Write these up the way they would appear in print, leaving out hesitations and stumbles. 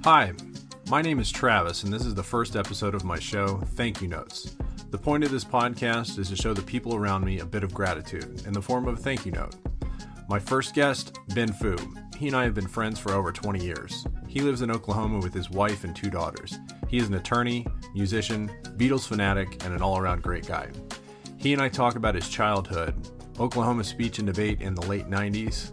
Hi, my name is Travis, and this is the first episode of my show, Thank You Notes. The point of this podcast is to show the people around me a bit of gratitude in the form of a thank you note. My first guest, Ben Fu. He and I have been friends for over 20 years. He lives in Oklahoma with his wife and 2 daughters. He is an attorney, musician, Beatles fanatic, and an all-around great guy. He and I talk about his childhood, Oklahoma speech and debate in the late 90s,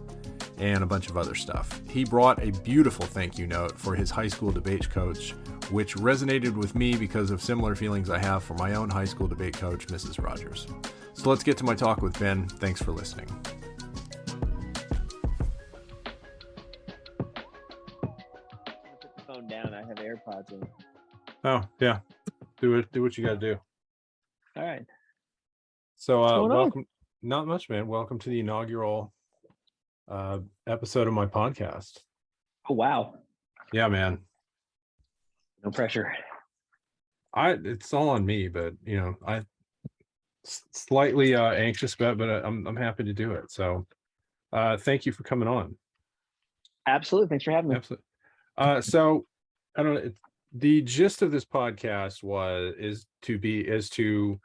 and a bunch of other stuff. He brought a beautiful thank you note for his high school debate coach, which resonated with me because of similar feelings I have for my own high school debate coach, Mrs. Rodgers. So let's get to my talk with Ben. Thanks for listening. Put the phone down. I have AirPods in. Oh, yeah. Do what you got to do. All right. So What's going welcome. Not much, man. Welcome to the inaugural episode of my podcast. Oh, wow. Yeah, man. No pressure. It's all on me, but I slightly anxious about, but I'm happy to do it. So thank you for coming on. Absolutely. Thanks for having me. Absolutely. So I don't know. The gist of this podcast is to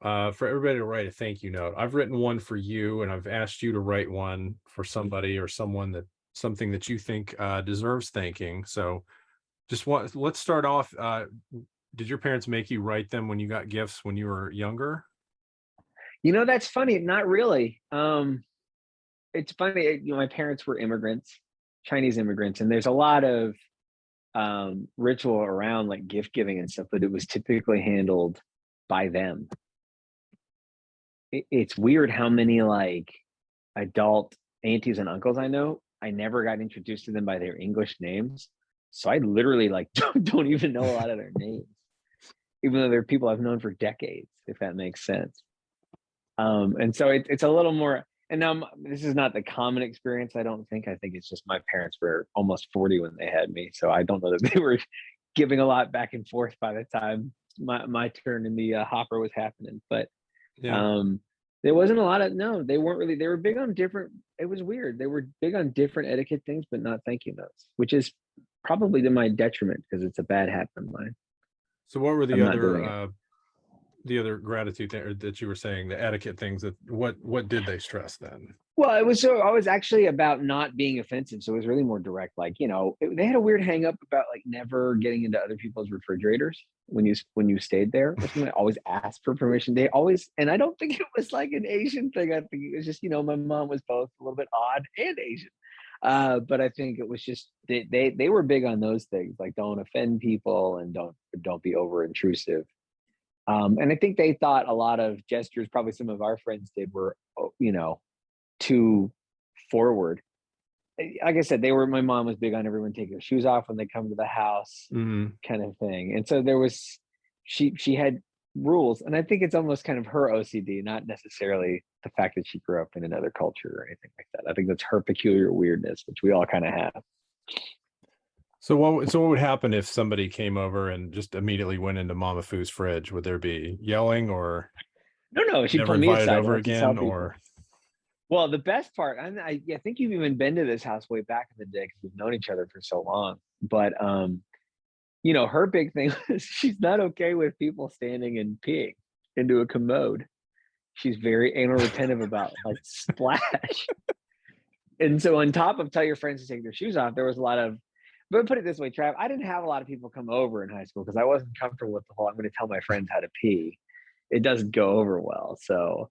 for everybody to write a thank you note. I've written one for you, and I've asked you to write one for somebody or something that you think deserves thanking. So let's start off. Did your parents make you write them when you got gifts when you were younger? That's funny. Not really. It's funny. My parents were immigrants, Chinese immigrants, and there's a lot of ritual around like gift giving and stuff, but it was typically handled by them. It's weird how many like adult aunties and uncles I know, I never got introduced to them by their English names. So I literally like don't even know a lot of their names, even though they're people I've known for decades, if that makes sense. And so it's a little more, and now this is not the common experience. I think it's just my parents were almost 40 when they had me. So I don't know that they were giving a lot back and forth by the time my turn in the hopper was happening. But Yeah. there wasn't a lot of, no, they weren't really, they were big on different, it was weird. They were big on different etiquette things, but not thank you notes, which is probably to my detriment because it's a bad habit of mine. So what were I'm not doing it. the other gratitude that you were saying, the etiquette things, that what did they stress then? Well, it was I was actually about not being offensive. So it was really more direct. Like, they had a weird hang up about like never getting into other people's refrigerators when you stayed there. They always asked for permission. They always, and I don't think it was like an Asian thing. I think it was just, my mom was both a little bit odd and Asian. But I think it was just, they were big on those things, like don't offend people and don't be over intrusive. And I think they thought a lot of gestures, probably some of our friends did, were, too forward. Like I said, my mom was big on everyone taking their shoes off when they come to the house, kind of thing. And so she had rules, and I think it's almost kind of her OCD, not necessarily the fact that she grew up in another culture or anything like that. I think that's her peculiar weirdness, which we all kind of have. So what would happen if somebody came over and just immediately went into Mama Foo's fridge? Would there be yelling, or No, she never pulled me invited aside over and again, or? Well, the best part, I think you've even been to this house way back in the day because we've known each other for so long. But her big thing was she's not okay with people standing and peeing into a commode. She's very anal retentive about like splash. And so on top of tell your friends to take their shoes off, there was a lot of, but put it this way, Trav, I didn't have a lot of people come over in high school because I wasn't comfortable with the whole, I'm going to tell my friends how to pee. It doesn't go over well. So,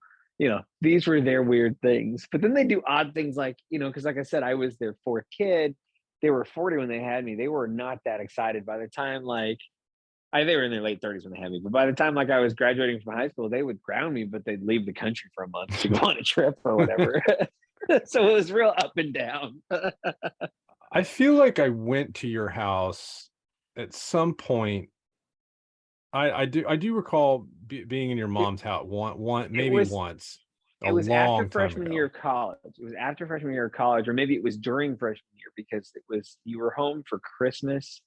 these were their weird things. But then they do odd things like, because like I said, I was their 4th kid. They were 40 when they had me. They were not that excited by the time, they were in their late 30s when they had me. But by the time, I was graduating from high school, they would ground me, but they'd leave the country for a month to go on a trip or whatever. So it was real up and down. I feel like I went to your house at some point. I do recall being in your mom's house once. It was after Long time freshman ago. year of college. It was after freshman year of college, or maybe it was during freshman year because you were home for Christmas.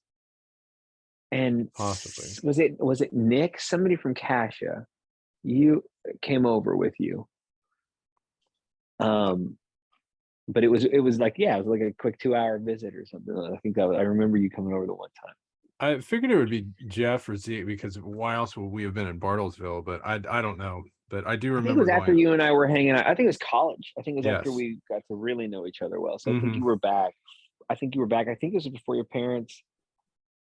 And Possibly. was it Nick? Somebody from Cassia, you came over with you. But it was like, yeah, it was like a quick 2-hour visit or something. I think I remember you coming over the one time. I figured it would be Jeff or Zeke, because why else would we have been in Bartlesville? But I don't know. But I do I think it remember was after going. you and I were hanging out. I think it was college. I think it was after Yes. we got to really know each other well. So I think Hmm. you were back. I think you were back. I think it was before your parents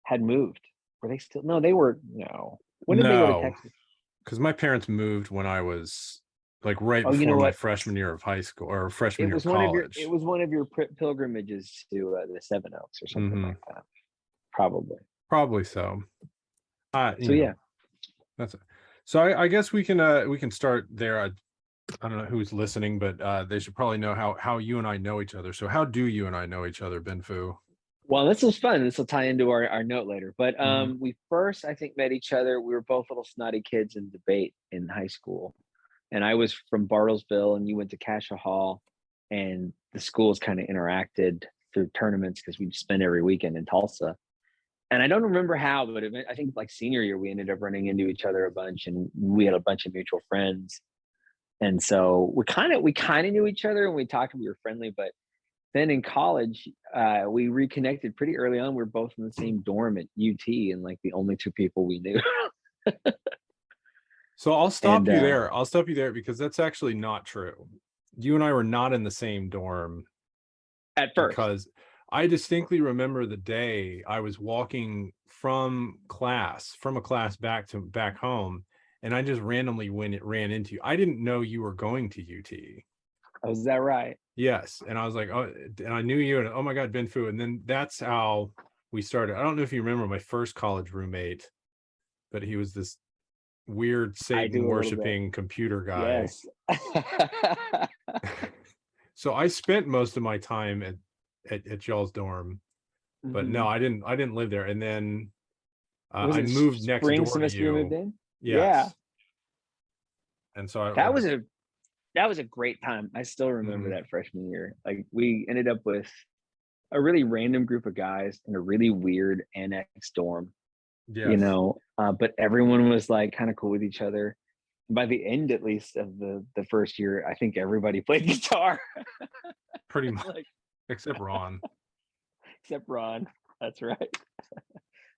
had moved. Were they still? No, they were. No. When did they go to No, Texas? because my parents moved when I was like right Oh, you know before my what? freshman year of high school or freshman It year of was one of your. It college. was one of your pilgrimages to the Seven Oaks or something Hmm. like that. Probably. Probably so. So You know, yeah. that's it. So I guess we can start there. I don't know who's listening, but they should probably know how you and I know each other. So how do you and I know each other, Ben Fu? Well, this was fun. This will tie into our note later. But Hmm. we first, I think, met each other. We were both little snotty kids in debate in high school. And I was from Bartlesville, and you went to Cassia Hall, and the schools kind of interacted through tournaments because we'd spend every weekend in Tulsa. And I don't remember how, but I think like senior year, we ended up running into each other a bunch, and we had a bunch of mutual friends. And so we kind of knew each other, and we talked, and we were friendly. But then in college, we reconnected pretty early on. We were both in the same dorm at UT, and like the only two people we knew. So And I'll stop you there because that's actually not true. You and I were not in the same dorm, at first, because I distinctly remember the day I was walking from a class back home, and I just randomly ran into you. I didn't know you were going to UT. was that right? Yes, and I was like, oh, and I knew you, and oh my God, Ben Fu, and then that's how we started. I don't know if you remember my first college roommate, but he was this weird I Satan do a little bit. worshiping computer guy. Yes. So I spent most of my time at y'all's dorm, but no, Mhm. I didn't live there. And then Was I it moved next spring door to semester you moved you. in? Yeah. Yes, and so That was a that was a great time. I still remember mhm, that freshman year. Like we ended up with a really random group of guys in a really weird annex dorm, yes, but everyone was like kind of cool with each other. By the end, at least, of the first year, I think everybody played guitar. pretty much, Like, except Ron. except Ron. That's right.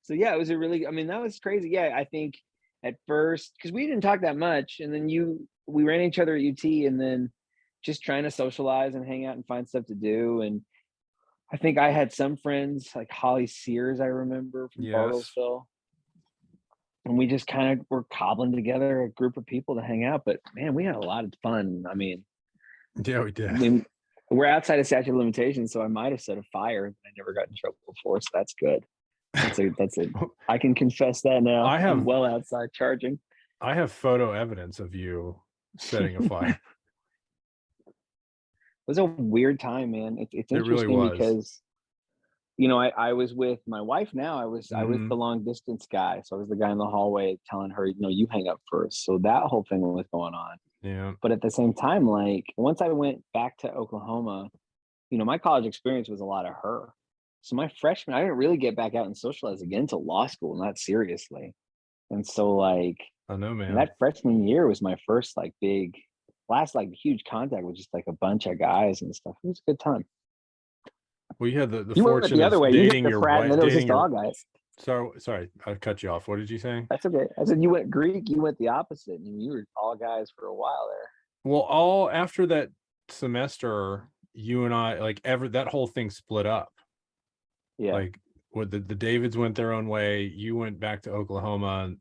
So yeah, it was a really, I mean, that was crazy. Yeah, I think at first, because we didn't talk that much, and then we ran each other at UT, and then just trying to socialize and hang out and find stuff to do. And I think I had some friends like Holly Sears, I remember from Yes, Bartlesville, and we just kind of were cobbling together a group of people to hang out. But man, we had a lot of fun. I mean, yeah, we did. we, we're outside of statute of limitations, so I might have set a fire that I never got in trouble for. So that's good. That's a. I can confess that now. I I'm have well outside charging. I have photo evidence of you setting a It fire. was a weird time, man. It's It really interesting was. because I was with my wife now. I was Hmm. the long distance guy. So I was the guy in the hallway telling her, you hang up first. So that whole thing was going on. Yeah. But at the same time, like once I went back to Oklahoma, my college experience was a lot of her. So my freshman, I didn't really get back out and socialize again till law school, not seriously. And so like I know, man. that freshman year was my first like big last like huge contact with just like a bunch of guys and stuff. It was a good time. Well, you had the You went fortune the of other way. You hit dating the your frat, and wife, then it was dating just your. all guys. Sorry, I cut you off. What did you say? That's okay. I said you went Greek. You went the opposite, and you were all guys for a while there. Well, all after that semester, you and I, like, ever that whole thing split up. Yeah. Like, what the Davids went their own way. You went back to Oklahoma.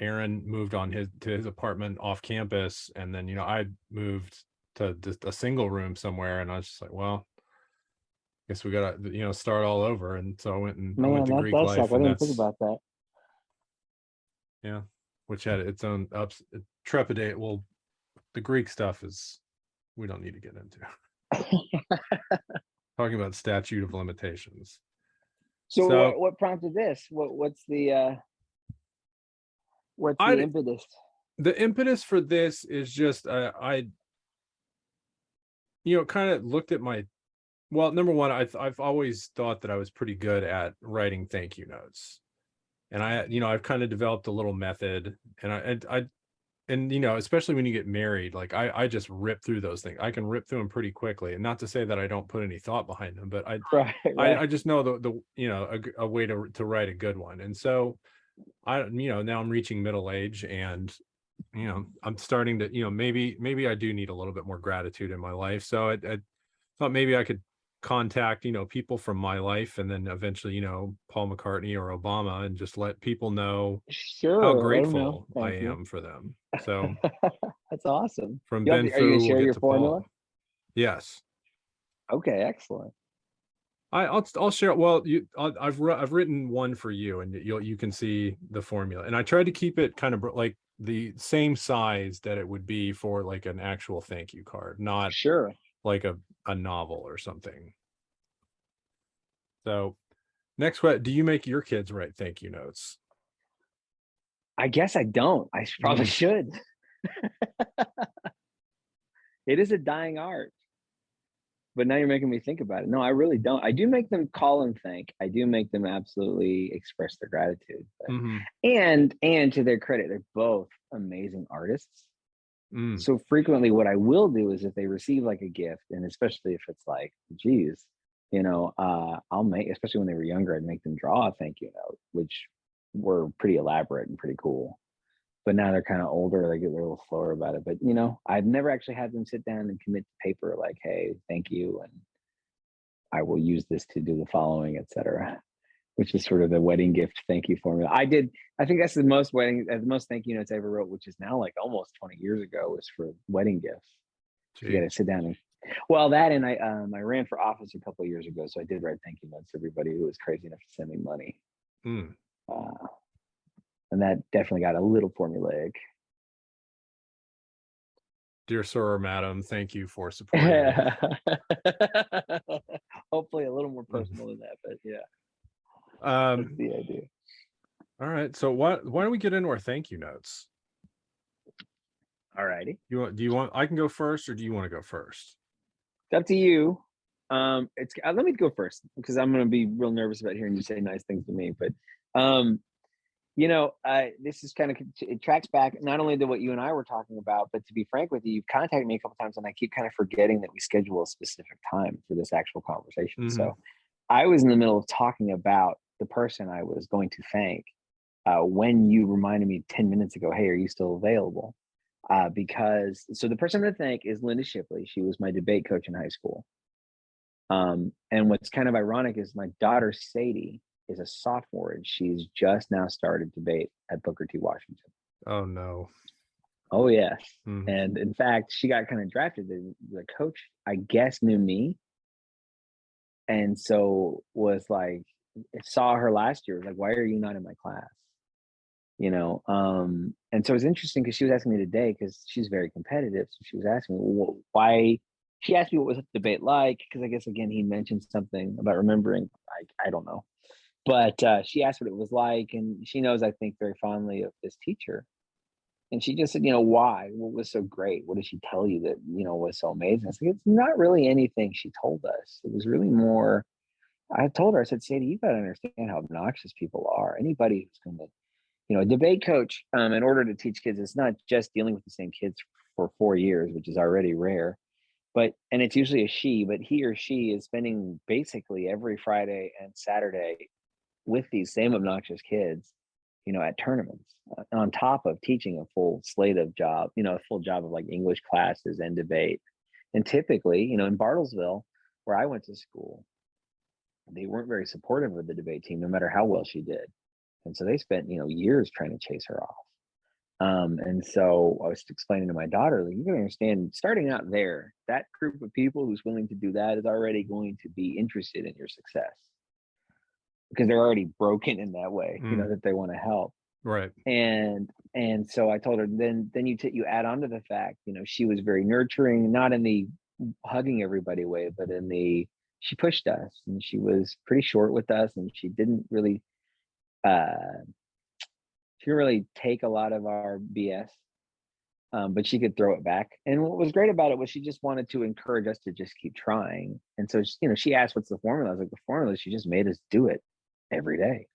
Aaron moved on to his apartment off campus, and then I moved to just a single room somewhere, and I was just like, well, guess we gotta start all over. And so I went Man, to that Greek that sucked. life, I and didn't think that's, about that. yeah, which had its own ups, trepidate. Well, the Greek stuff is, we don't need to get into. Talking about statute of limitations. So So what prompted this? What's the I impetus? the impetus for this is just I kind of looked at my, well, number one, I've always thought that I was pretty good at writing thank you notes, and I've kind of developed a little method, and I and especially when you get married, like I just rip through those things. I can rip through them pretty quickly, and not to say that I don't put any thought behind them, but I Right, I, right. I just know a way to write a good one. And so now I'm reaching middle age, and I'm starting to, maybe I do need a little bit more gratitude in my life. So I thought maybe I could contact, people from my life, and then eventually, Paul McCartney or Obama, and just let people know how Sure, let them know. grateful I Thank you. am for them. So That's awesome. from You have Ben to, are you gonna Fu, we'll share get your to formula? Paul. Yes. Okay, excellent. I'll share. Well, I've written one for you, and you can see the formula. And I tried to keep it kind of like the same size that it would be for like an actual thank you card, not Sure. like a novel or something. So next question: do you make your kids write thank you notes? I guess I don't. I probably Mm, should. It is a dying art. But now you're making me think about it. No, I really don't. I do make them call and thank. I do make them absolutely express their gratitude. But, mm-hmm, and to their credit, they're both amazing artists. mm, So frequently what I will do is if they receive like a gift, and especially if it's like, geez, I'll make, especially when they were younger, I'd make them draw a thank you note, which were pretty elaborate and pretty cool. But now they're kind of older, they get a little slower about it. But I've never actually had them sit down and commit to paper like, hey, thank you, and I will use this to do the following, etc. Which is sort of the wedding gift thank you formula. I think that's the most thank you notes I ever wrote, which is now like almost 20 years ago, was for wedding gifts. You got to geez. sit down and, well, that, and I ran for office a couple of years ago, so I did write thank you notes to everybody who was crazy enough to send me money, Mm. uh, and that definitely got a little formulaic. Dear sir or madam, thank you for supporting me. Hopefully, a little more Mhm. personal than that, but yeah, that's Um, the idea. all right. So why don't we get into our thank you notes? All righty. Do you want I can go first, or do you want to go first? It's up to you. It's let me go first because I'm going to be real nervous about hearing you say nice things to me. But um, this is kind of, it tracks back not only to what you and I were talking about, but to be frank with you, you've contacted me a couple times, and I keep kind of forgetting that we schedule a specific time for this actual conversation. Mm-hmm. So I was in the middle of talking about the person I was going to thank when you reminded me 10 minutes ago, hey, are you still available? Because so the person I'm going to thank is Linda Shipley. She was my debate coach in high school. And what's kind of ironic is my daughter Sadie is a sophomore, and she's just now started debate at Booker T. Washington. Oh no. Oh yes, Mm. and in fact, she got kind of drafted. The coach, I guess, knew me, and so was like, saw her last year. Was like, why are you not in my class? And so it's interesting because she was asking me today, because she's very competitive, so she was asking me, well, why. She asked me what was the debate like, because I guess again he mentioned something about remembering. I don't know, but she asked what it was like, and she knows I think very fondly of this teacher, and she just said, why, what was so great, what did she tell you that was so amazing? I said, it's not really anything she told us, it was really more. I told her, I said, Sadie, you got to understand how obnoxious people are. Anybody who's going to, a debate coach, in order to teach kids, it's not just dealing with the same kids for 4 years, which is already rare, and it's usually a she, but he or she is spending basically every Friday and Saturday with these same obnoxious kids, at tournaments, on top of teaching a full slate of job, a full job of like English classes and debate. And typically, in Bartlesville, where I went to school, they weren't very supportive of the debate team, no matter how well she did. And so they spent, years trying to chase her off. And so I was explaining to my daughter, like, you can understand, starting out there, that group of people who's willing to do that is already going to be interested in your success, because they're already broken in that way, Mm. that they want to help. Right. And so I told her, then you add on to the fact, she was very nurturing, not in the hugging everybody way, but in the, she pushed us, and she was pretty short with us, and uh she didn't really take a lot of our BS, but she could throw it back. And what was great about it was she just wanted to encourage us to just keep trying. And so, she asked, what's the formula? I was like, the formula is she just made us do it every day,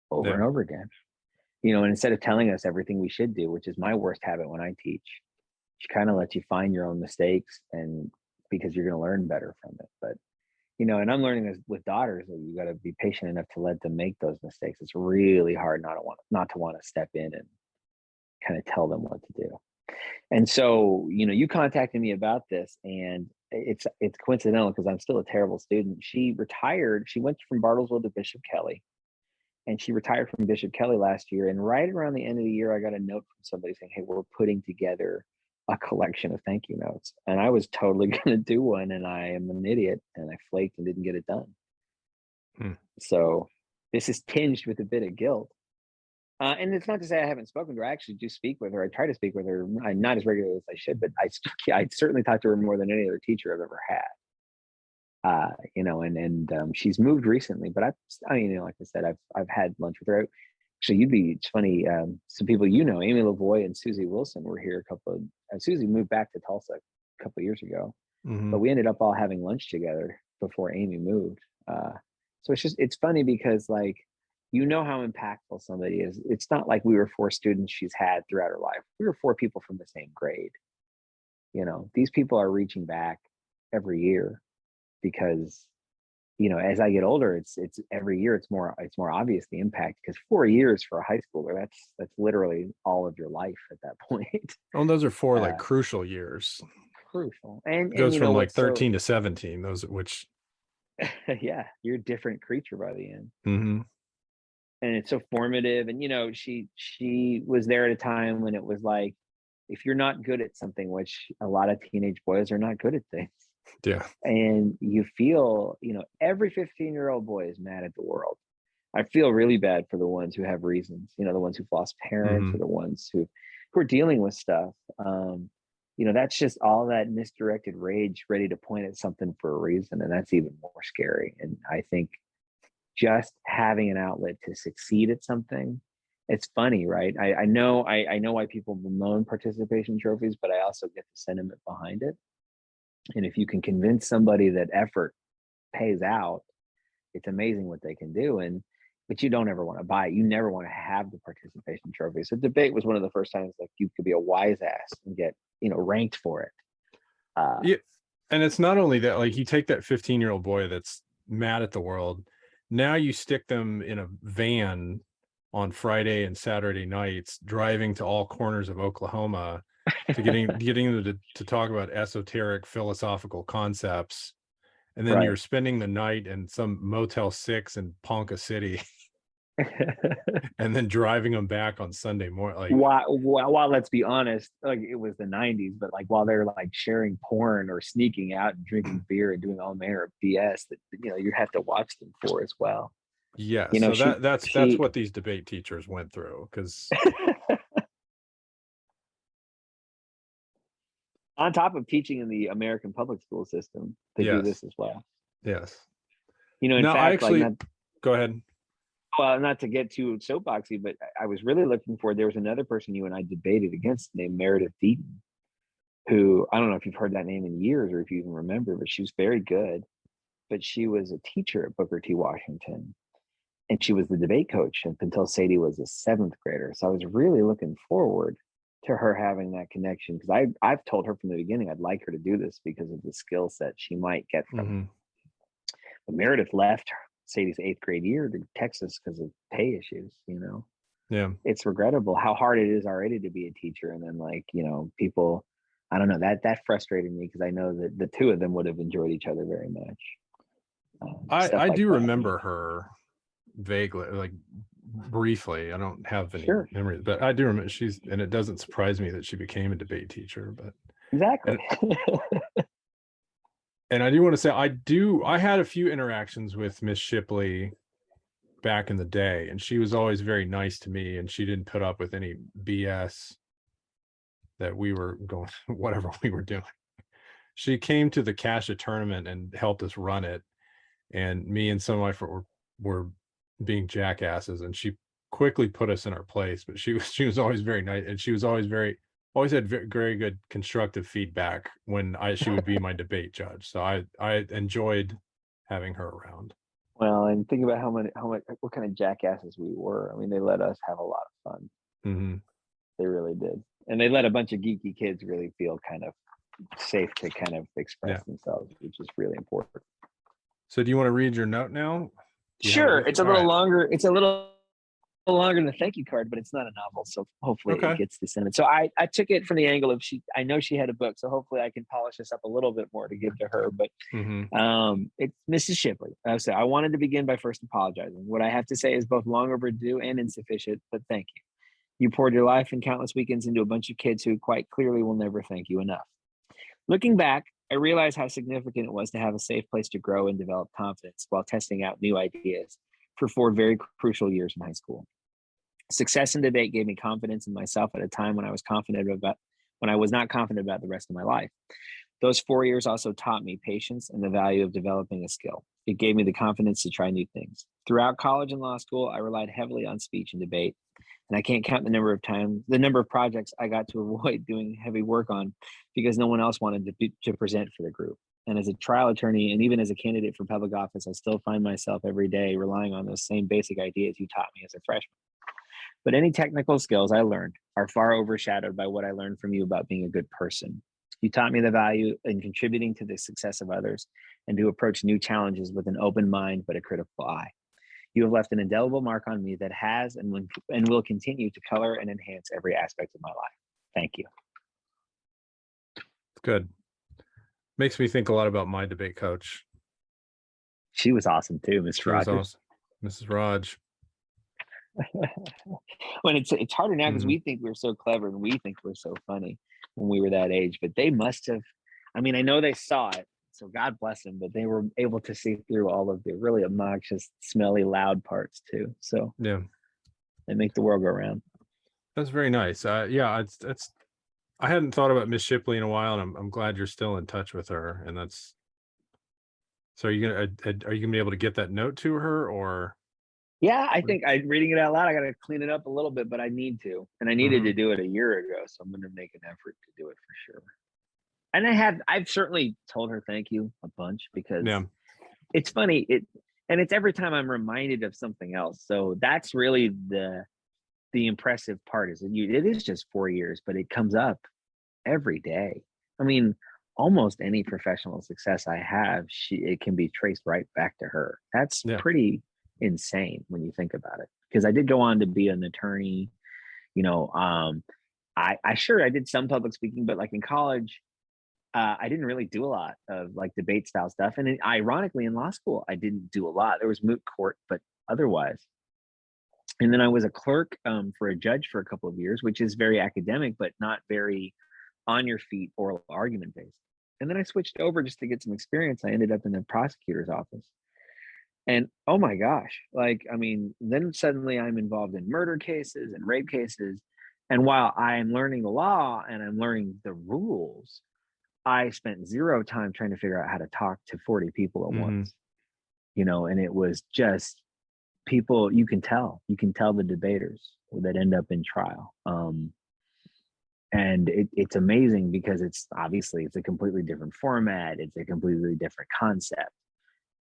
over Yeah. and over again. And instead of telling us everything we should do, which is my worst habit when I teach, she kind of lets you find your own mistakes, and because you're going to learn better from it. But and I'm learning this with daughters, that you got to be patient enough to let them make those mistakes. It's really hard not to want to step in and kind of tell them what to do. And so, you contacted me about this, and it's coincidental because I'm still a terrible student. She retired. She went from Bartlesville to Bishop Kelly, and she retired from Bishop Kelly last year. And right around the end of the year, I got a note from somebody saying, "Hey, we're putting together a collection of thank you notes." And I was totally going to do one, and I am an idiot, and I flaked and didn't get it done. So this is tinged with a bit of guilt. And it's not to say I haven't spoken to her. I actually do speak with her. I try to speak with her, not as regularly as I should, but I certainly talk to her more than any other teacher I've ever had. She's moved recently, but like I said, I've had lunch with her. Actually, it's funny. Some people Amy Lavoie and Susie Wilson were here Susie moved back to Tulsa a couple of years ago, but we ended up all having lunch together before Amy moved. So it's funny because how impactful somebody is. It's not like we were 4 students she's had throughout her life. We were 4 people from the same grade. These people are reaching back every year because, as I get older, it's every year it's more obvious the impact, because 4 years for a high schooler, that's literally all of your life at that point. Oh, those are 4 crucial years. Crucial. And it goes from 13 to 17, those which yeah, you're a different creature by the end. Mm-hmm. And it's so formative. And she was there at a time when it was like, if you're not good at something, which a lot of teenage boys are not good at things. Yeah. And you feel, every 15-year-old boy is mad at the world. I feel really bad for the ones who have reasons, the ones who've lost parents, or the ones who are dealing with stuff. That's just all that misdirected rage ready to point at something for a reason. And that's even more scary. And I think just having an outlet to succeed at something, it's funny, right? I know why people bemoan participation trophies, but I also get the sentiment behind it. And if you can convince somebody that effort pays out, it's amazing what they can do. But you don't ever want to buy it. You never want to have the participation trophy. So debate was one of the first times you could be a wise ass and get ranked for it. Yeah, and it's not only that. You take that 15-year-old boy that's mad at the world. Now you stick them in a van on Friday and Saturday nights, driving to all corners of Oklahoma to getting them to talk about esoteric philosophical concepts. And then you're spending the night in some Motel 6 in Ponca City and then driving them back on Sunday morning. While let's be honest, it was the 90s, but while they're sharing porn or sneaking out and drinking beer and doing all manner of BS that you have to watch them for as well. Yeah, so that's what these debate teachers went through, because on top of teaching in the American public school system, they do this as well. Yes. In fact, go ahead. Well, not to get too soapboxy, but I was really looking for, there was another person you and I debated against named Meredith Deaton, who, I don't know if you've heard that name in years or if you even remember, but she was very good. But she was a teacher at Booker T. Washington, and she was the debate coach until Sadie was a 7th grader. So I was really looking forward to her having that connection, because I've told her from the beginning I'd like her to do this because of the skill set she might get from But Meredith left Sadie's 8th grade year to Texas because of pay issues. Yeah, it's regrettable how hard it is already to be a teacher, and then people, I don't know, that frustrated me, because I know that the 2 of them would have enjoyed each other very much. I do remember her vaguely, briefly. I don't have any memory, but I do remember and it doesn't surprise me that she became a debate teacher. But exactly. And I do want to say I had a few interactions with Miss Shipley back in the day, and she was always very nice to me, and she didn't put up with any BS that we were going whatever we were doing. She came to the Casha tournament and helped us run it, and me and some of my friends were being jackasses, and she quickly put us in our place. But she was always very nice, and she was always had very good constructive feedback when she would be my debate judge. So I enjoyed having her around. Well, and think about what kind of jackasses we were. I mean, they let us have a lot of fun. Mm-hmm. They really did. And they let a bunch of geeky kids really feel kind of safe to kind of express themselves, which is really important. So do you want to read your note now? Sure. It's a little longer. It's a little longer than the thank you card, but it's not a novel. So hopefully it gets the sentiment. So I took it from the angle of I know she had a book, so hopefully I can polish this up a little bit more to give to her. But it's Mrs. Shipley. So I wanted to begin by first apologizing. What I have to say is both long overdue and insufficient, but thank you. You poured your life and countless weekends into a bunch of kids who quite clearly will never thank you enough. Looking back, I realized how significant it was to have a safe place to grow and develop confidence while testing out new ideas for 4 very crucial years in high school. Success in debate gave me confidence in myself at a time when I was not confident about the rest of my life. Those 4 years also taught me patience and the value of developing a skill. It gave me the confidence to try new things. Throughout college and law school, I relied heavily on speech and debate. And I can't count the number of projects I got to avoid doing heavy work on because no one else wanted to present for the group. And as a trial attorney, and even as a candidate for public office, I still find myself every day relying on those same basic ideas you taught me as a freshman. But any technical skills I learned are far overshadowed by what I learned from you about being a good person. You taught me the value in contributing to the success of others and to approach new challenges with an open mind but a critical eye. You have left an indelible mark on me that has and will continue to color and enhance every aspect of my life. Thank you. Good. Makes me think a lot about my debate coach. She was awesome too, Miss Rodgers. Awesome. Mrs. Rodgers. When it's harder now because we think we're so clever and we think we're so funny when we were that age, but they must have. I mean, I know they saw it, so God bless them, but they were able to see through all of the really obnoxious, smelly, loud parts too. So yeah, they make the world go round. That's very nice. It's I hadn't thought about Miss Shipley in a while, and I'm glad you're still in touch with her. And that's so. Are you gonna be able to get that note to her, or? Yeah, I think I'm reading it out loud. I got to clean it up a little bit, but I need to, and I needed to do it a year ago, so I'm going to make an effort to do it for sure. And I've certainly told her thank you a bunch because it's funny. It's every time I'm reminded of something else. So that's really the impressive part is that it is just 4 years, but it comes up every day. I mean, almost any professional success I have, it can be traced right back to her. That's pretty insane when you think about it, because I did go on to be an attorney. I did some public speaking, but like in college, I didn't really do a lot of like debate style stuff. And ironically, in law school, I didn't do a lot. There was moot court, but otherwise. And then I was a clerk for a judge for a couple of years, which is very academic, but not very on your feet oral argument based. And then I switched over just to get some experience. I ended up in the prosecutor's office. And oh my gosh, then suddenly I'm involved in murder cases and rape cases. And while I'm learning the law and I'm learning the rules, I spent zero time trying to figure out how to talk to 40 people at once, and it was just people, you can tell the debaters that end up in trial. And it's amazing because it's a completely different format. It's a completely different concept.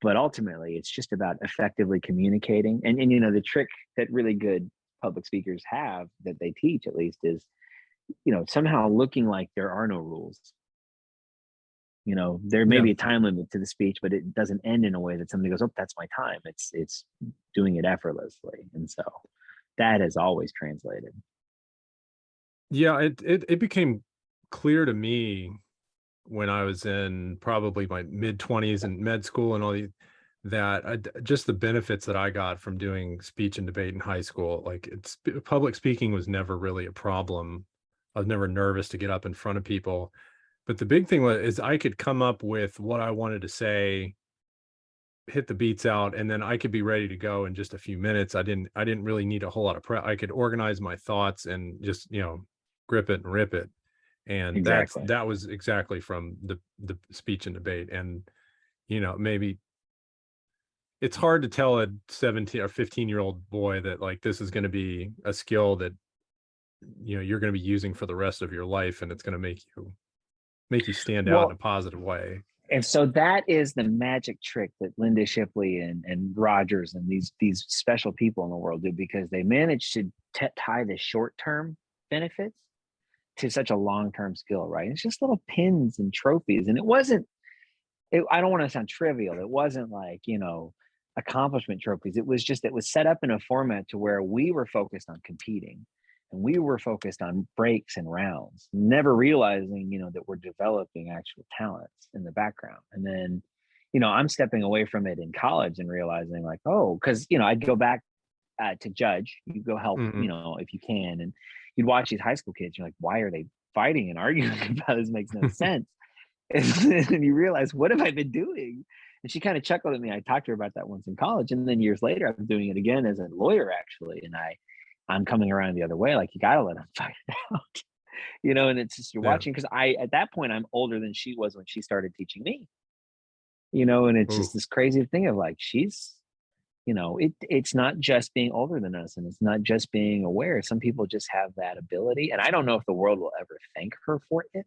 But ultimately, it's just about effectively communicating. And the trick that really good public speakers have that they teach, at least, is, somehow looking like there are no rules. There may be a time limit to the speech, but it doesn't end in a way that somebody goes, "Oh, that's my time." It's doing it effortlessly. And so that has always translated. Yeah, it became clear to me when I was in probably my mid-20s in med school and all that just the benefits that I got from doing speech and debate in high school. Like public speaking was never really a problem. I was never nervous to get up in front of people. But the big thing is I could come up with what I wanted to say, hit the beats out, and then I could be ready to go in just a few minutes. I didn't really need a whole lot of prep. I could organize my thoughts and just, grip it and rip it. And that was exactly from the speech and debate. And, maybe it's hard to tell a 17 or 15-year-old boy that like, this is going to be a skill that, you're going to be using for the rest of your life. And it's going to make you stand out in a positive way. And so that is the magic trick that Linda Shipley and Rodgers and these special people in the world do, because they manage to tie the short-term benefits to such a long-term skill, right? It's just little pins and trophies. And I don't want to sound trivial. It wasn't like, accomplishment trophies. It was set up in a format to where we were focused on competing and we were focused on breaks and rounds, never realizing, that we're developing actual talents in the background. And then, I'm stepping away from it in college and realizing like, oh, because, I'd go back to judge, you go help, if you can. And you'd watch these high school kids, you're like, why are they fighting and arguing about this? Makes no sense. And you realize, what have I been doing? And she kind of chuckled at me. I talked to her about that once in college. And then years later, I'm doing it again as a lawyer, actually. And I'm coming around the other way. Like, you got to let them fight it out, and it's just, you're watching. Cause at that point, I'm older than she was when she started teaching me, and it's just this crazy thing of like, she's, it's not just being older than us, and it's not just being aware. Some people just have that ability. And I don't know if the world will ever thank her for it.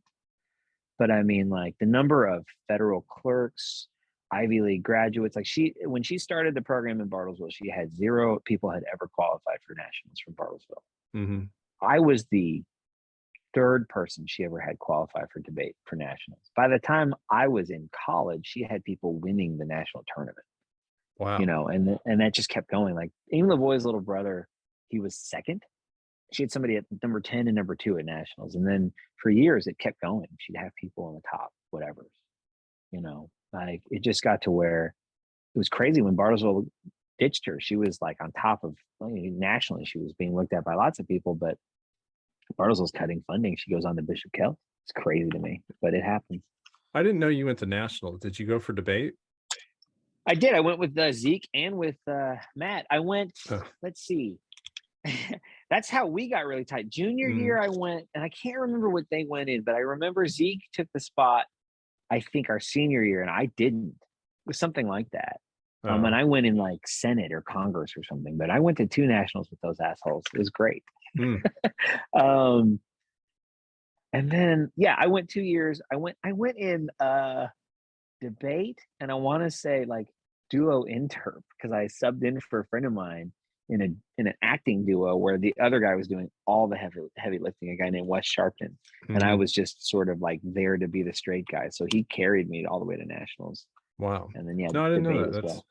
But I mean, like, the number of federal clerks, Ivy League graduates, like when she started the program in Bartlesville, she had 0 people had ever qualified for nationals from Bartlesville. Mm-hmm. I was the 3rd person she ever had qualify for debate for nationals. By the time I was in college, she had people winning the national tournament. Wow. And that just kept going. Like, Amy Lavoie's little brother, he was 2nd. She had somebody at number 10 and number 2 at nationals. And then for years it kept going. She'd have people on the top, whatever, like, it just got to where it was crazy when Bartlesville ditched her. She was like on top of, nationally, she was being looked at by lots of people, but Bartlesville's cutting funding. She goes on to Bishop Kell. It's crazy to me, but it happens. I didn't know you went to nationals. Did you go for debate? I did. I went with Zeke and with Matt. I went, let's see. That's how we got really tight. Junior year, I went, and I can't remember what they went in, but I remember Zeke took the spot, I think, our senior year, and I didn't. It was something like that. And I went in like Senate or Congress or something, but I went to 2 nationals with those assholes. It was great. And then, I went 2 years. I went in debate, and I want to say like duo interp, because I subbed in for a friend of mine in an acting duo where the other guy was doing all the heavy lifting, a guy named Wes Sharpton. And I was just sort of like there to be the straight guy. So he carried me all the way to nationals. Wow. And then no, I didn't know that. Well.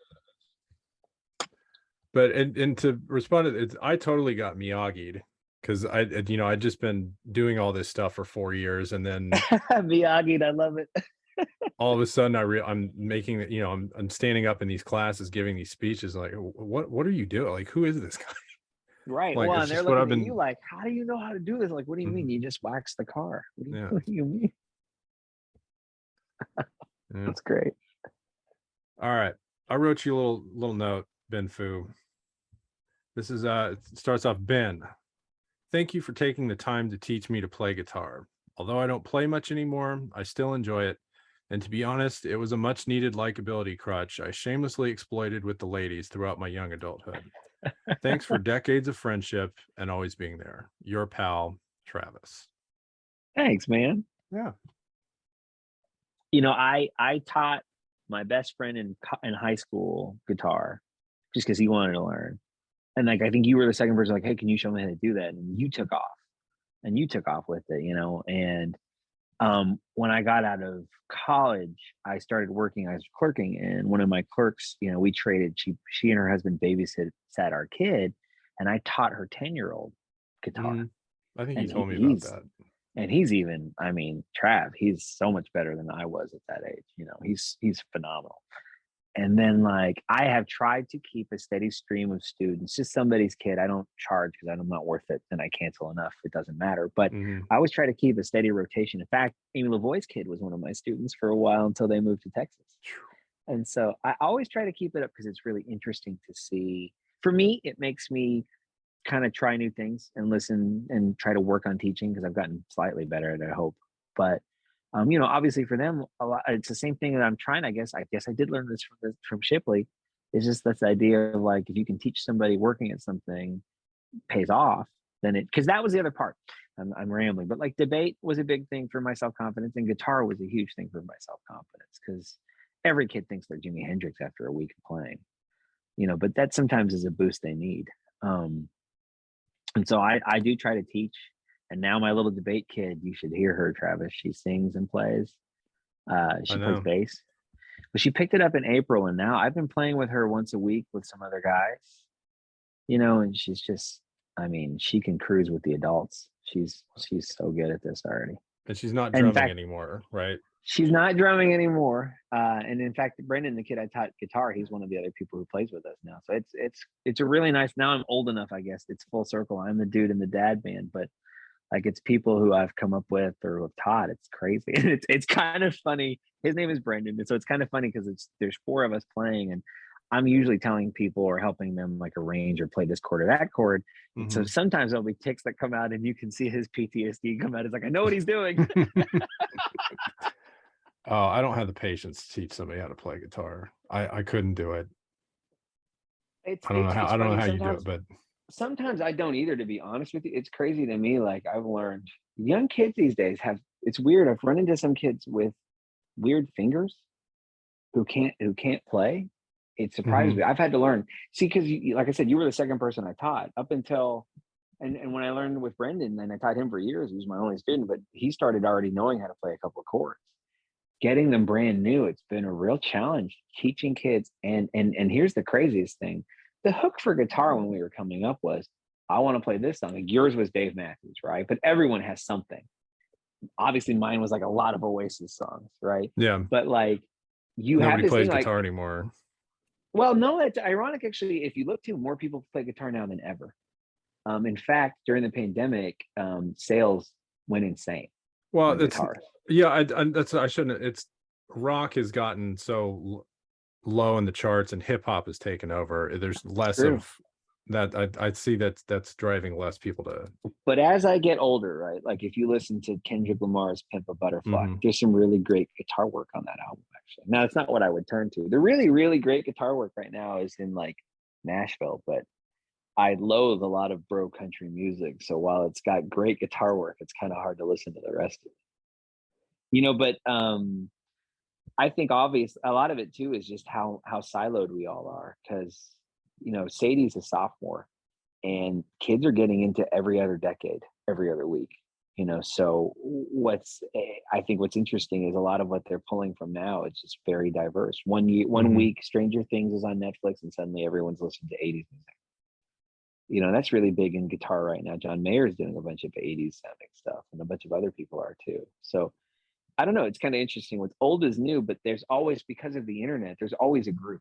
But and to respond to it, I totally got Miyagi'd, because I'd just been doing all this stuff for 4 years, and then Miyagi'd, I love it. all of a sudden I'm making it, I'm standing up in these classes, giving these speeches, like, what are you doing? Like, who is this guy? Right. Like, well, and they're looking at you like, how do you know how to do this? Like, what do you mean? You just wax the car. What do you mean? That's great. All right. I wrote you a little note, Ben Fu. This is it starts off, Ben. Thank you for taking the time to teach me to play guitar. Although I don't play much anymore, I still enjoy it. And to be honest, it was a much needed likability crutch I shamelessly exploited with the ladies throughout my young adulthood. Thanks for decades of friendship and always being there. Your pal, Travis. Thanks, man. Yeah. I taught my best friend in high school guitar just because he wanted to learn. And like, I think you were the second person like, hey, can you show me how to do that? And you took off with it, and when I got out of college, I started working. I was clerking, and one of my clerks, we traded. She and her husband babysat our kid, and I taught her 10-year-old guitar. I think he told me about that. And he's even, Trav, he's so much better than I was at that age. He's phenomenal. And then like, I have tried to keep a steady stream of students, just somebody's kid. I don't charge because I'm not worth it. Then I cancel enough. It doesn't matter. But I always try to keep a steady rotation. In fact, Amy Lavoie's kid was one of my students for a while until they moved to Texas. And so I always try to keep it up because it's really interesting to see. For me, it makes me kind of try new things and listen and try to work on teaching because I've gotten slightly better at it, I hope. But obviously for them, it's the same thing that I'm trying. I guess I did learn this from Shipley. It's just this idea of like, if you can teach somebody working at something pays off, then because that was the other part. I'm rambling, but like debate was a big thing for my self-confidence, and guitar was a huge thing for my self-confidence because every kid thinks they're Jimi Hendrix after a week of playing, but that sometimes is a boost they need. Um, and so I do try to teach. And now my little debate kid, you should hear her, Travis. She sings and plays. I She plays know. bass, but she picked it up in April, and now I've been playing with her once a week with some other guys, and she's just, I mean, she can cruise with the adults. She's so good at this already. And she's not And in drumming fact, anymore, right? she's not drumming anymore. And in fact, Brendan, the kid I taught guitar, he's one of the other people who plays with us now. So it's a really nice. Now I'm old enough, I guess. It's full circle. I'm the dude in the dad band, but like it's people who I've come up with or have taught. It's crazy. And it's kind of funny. His name is Brendan. And so it's kind of funny because there's four of us playing, and I'm usually telling people or helping them like arrange or play this chord or that chord. And so sometimes there'll be ticks that come out and you can see his PTSD come out. It's like, I know what he's doing. Oh, I don't have the patience to teach somebody how to play guitar. I couldn't do it. I don't know how you do it, but sometimes I don't either, to be honest with you. It's crazy to me. Like I've learned young kids these days it's weird. I've run into some kids with weird fingers who can't play. It surprised me. I've had to learn. See, because like I said, you were the second person I taught up until, and when I learned with Brendan, and I taught him for years, he was my only student, but he started already knowing how to play a couple of chords. Getting them brand new, it's been a real challenge teaching kids. And here's the craziest thing. The hook for guitar when we were coming up was, I want to play this song. Like yours was Dave Matthews, right? But everyone has something. Obviously mine was like a lot of Oasis songs, right? yeah, But like you have nobody this plays thing guitar like, anymore. well, no, it's ironic actually. If you look too, more people play guitar now than ever. In fact, during the pandemic, sales went insane Well, on guitars. yeah, I shouldn't. It's rock has gotten so low in the charts, and hip hop has taken over. There's less True. of that. I see that's driving less people to. But as I get older, right? Like if you listen to Kendrick Lamar's "Pimp a Butterfly," Mhm. there's some really great guitar work on that album. Actually, now it's not what I would turn to. The really, really great guitar work right now is in like Nashville, but I loathe a lot of bro country music. So while it's got great guitar work, it's kind of hard to listen to the rest of it. But I think obvious a lot of it too is just how siloed we all are. Because Sadie's a sophomore, and kids are getting into every other decade, every other week. So I think what's interesting is a lot of what they're pulling from now. It's just very diverse. One week, Stranger Things is on Netflix, and suddenly everyone's listening to '80s music. That's really big in guitar right now. John Mayer's doing a bunch of '80s sounding stuff, and a bunch of other people are too. So I don't know. It's kind of interesting. What's old is new, but there's always, because of the internet, there's always a group.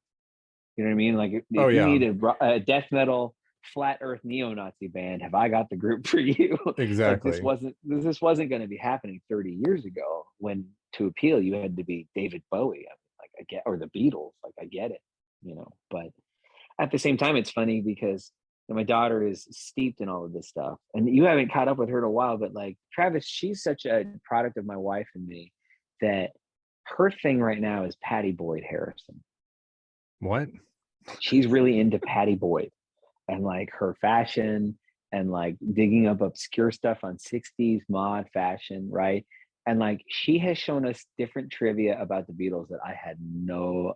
You know what I mean? Like Oh if you yeah, need a death metal, flat Earth neo-Nazi band, have I got the group for you? Like this exactly. wasn't going to be happening 30 years ago, when to appeal you had to be David Bowie. Like I get, or the Beatles. Like I get it. But at the same time, it's funny because my daughter is steeped in all of this stuff, and you haven't caught up with her in a while. But like Travis, she's such a product of my wife and me that her thing right now is Patty Boyd Harrison. What? She's really into Patty Boyd and like her fashion, and like digging up obscure stuff on 60s mod fashion, right? And like she has shown us different trivia about the Beatles that I had no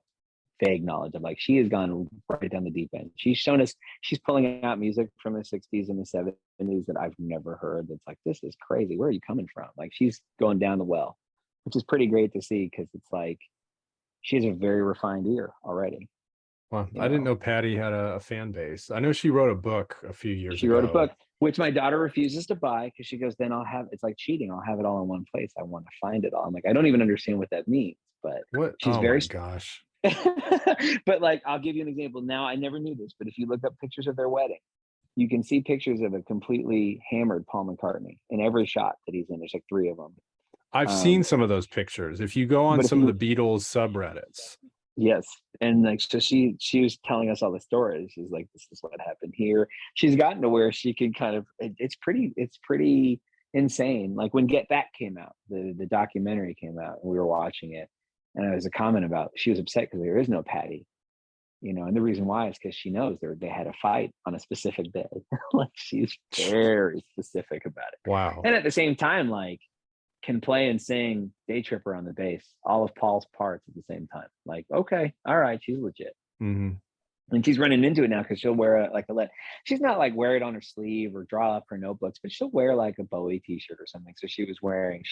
vague knowledge of. Like she has gone right down the deep end. She's shown us, she's pulling out music from the 60s and the 70s that I've never heard. That's like, this is crazy. Where are you coming from? Like she's going down the well, which is pretty great to see, because it's like she has a very refined ear already. Well, You I didn't know, know Patty had a fan base. I know she wrote a book a few years she wrote a book, ago. which my daughter refuses to buy because she goes, then it's like cheating. I'll have it all in one place. I want to find it all. I'm like, I don't even understand what that means, but What? she's Oh my very, gosh. but like, I'll give you an example. Now, I never knew this, but if you look up pictures of their wedding, you can see pictures of a completely hammered Paul McCartney in every shot that he's in. There's like 3 of them. I've seen some of those pictures. If you go on But if some of you, the Beatles subreddits. yes, and like, so she was telling us all the stories. She's like, this is what happened here. She's gotten to where she can kind of, it's pretty insane. Like when Get Back came out, the documentary came out, and we were watching it, and there was a comment about, she was upset because there is no Patty. And the reason why is because she knows they had a fight on a specific day. Like, she's very specific about it. Wow. And at the same time, like, can play and sing Day Tripper on the bass, all of Paul's parts at the same time. Like, okay, all right, she's legit. Mm-hmm. And she's running into it now because she'll wear she's not like wear it on her sleeve or draw up her notebooks, but she'll wear like a Bowie t-shirt or something. So she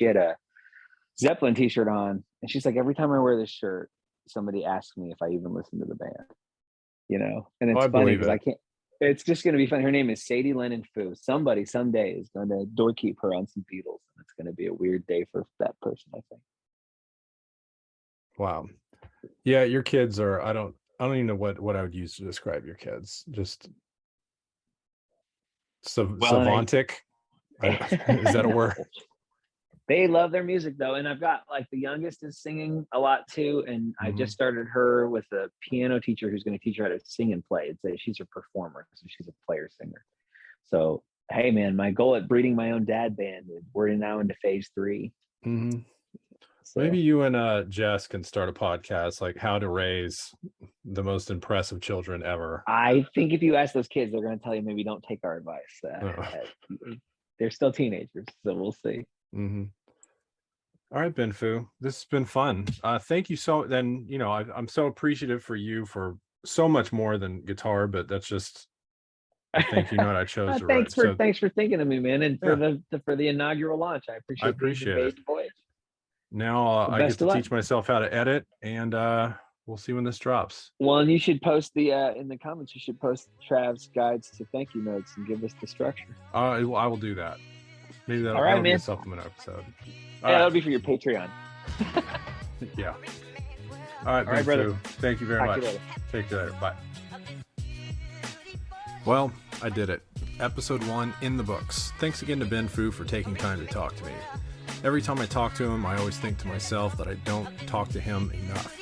had a Zeppelin t-shirt on, and she's like, every time I wear this shirt, somebody asks me if I even listen to the band, and it's funny because I can't. It's just going to be fun. Her name is Sadie Lennon Foo. Somebody someday is going to doorkeep her on some Beatles, and it's going to be a weird day for that person, I think. Wow. Yeah, your kids are. I don't even know what I would use to describe your kids. Just savantic. Is that a word? They love their music though, and I've got like the youngest is singing a lot too, and I just started her with a piano teacher who's going to teach her how to sing and play. She's a performer, so she's a player singer. So hey, man, my goal at breeding my own dad band, we're now into phase 3. Mm-hmm. So maybe you and Jess can start a podcast, like how to raise the most impressive children ever. I think if you ask those kids, they're going to tell you maybe don't take our advice. They're still teenagers, so we'll see. Mm-hmm. All right, Ben Fu, this has been fun. Thank you so. Then I'm so appreciative for you for so much more than guitar, but that's just a thank you note I chose to write. Thanks for thinking of me, man, and for the inaugural launch. I appreciate it. Now I get to teach myself how to edit, and we'll see when this drops. Well, and you should post in the comments. You should post Trav's guides to thank you notes and give us the structure. I will do that. Maybe that'll be a supplement episode. That'll be for your Patreon. Yeah. All right, brother. Thank you very much. Take care later. Bye. Well, I did it. Episode 1 in the books. Thanks again to Ben Fu for taking time to talk to me. Every time I talk to him, I always think to myself that I don't talk to him enough.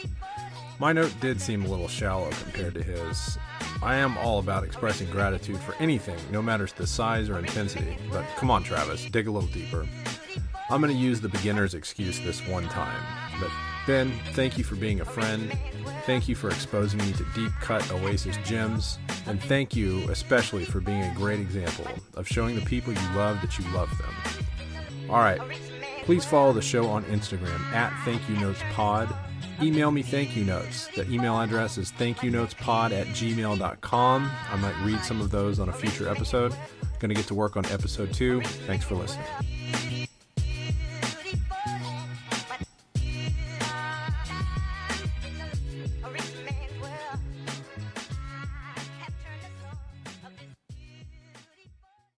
My note did seem a little shallow compared to his. I am all about expressing gratitude for anything, no matter the size or intensity. But come on, Travis, dig a little deeper. I'm going to use the beginner's excuse this one time. But Ben, thank you for being a friend. Thank you for exposing me to deep cut Oasis gems. And thank you especially for being a great example of showing the people you love that you love them. All right. Please follow the show on Instagram @ThankYouNotesPod. Email me thank you notes. The email address is thankyouNotespod@gmail.com. I might read some of those on a future episode. Going to get to work on episode 2. Thanks for listening.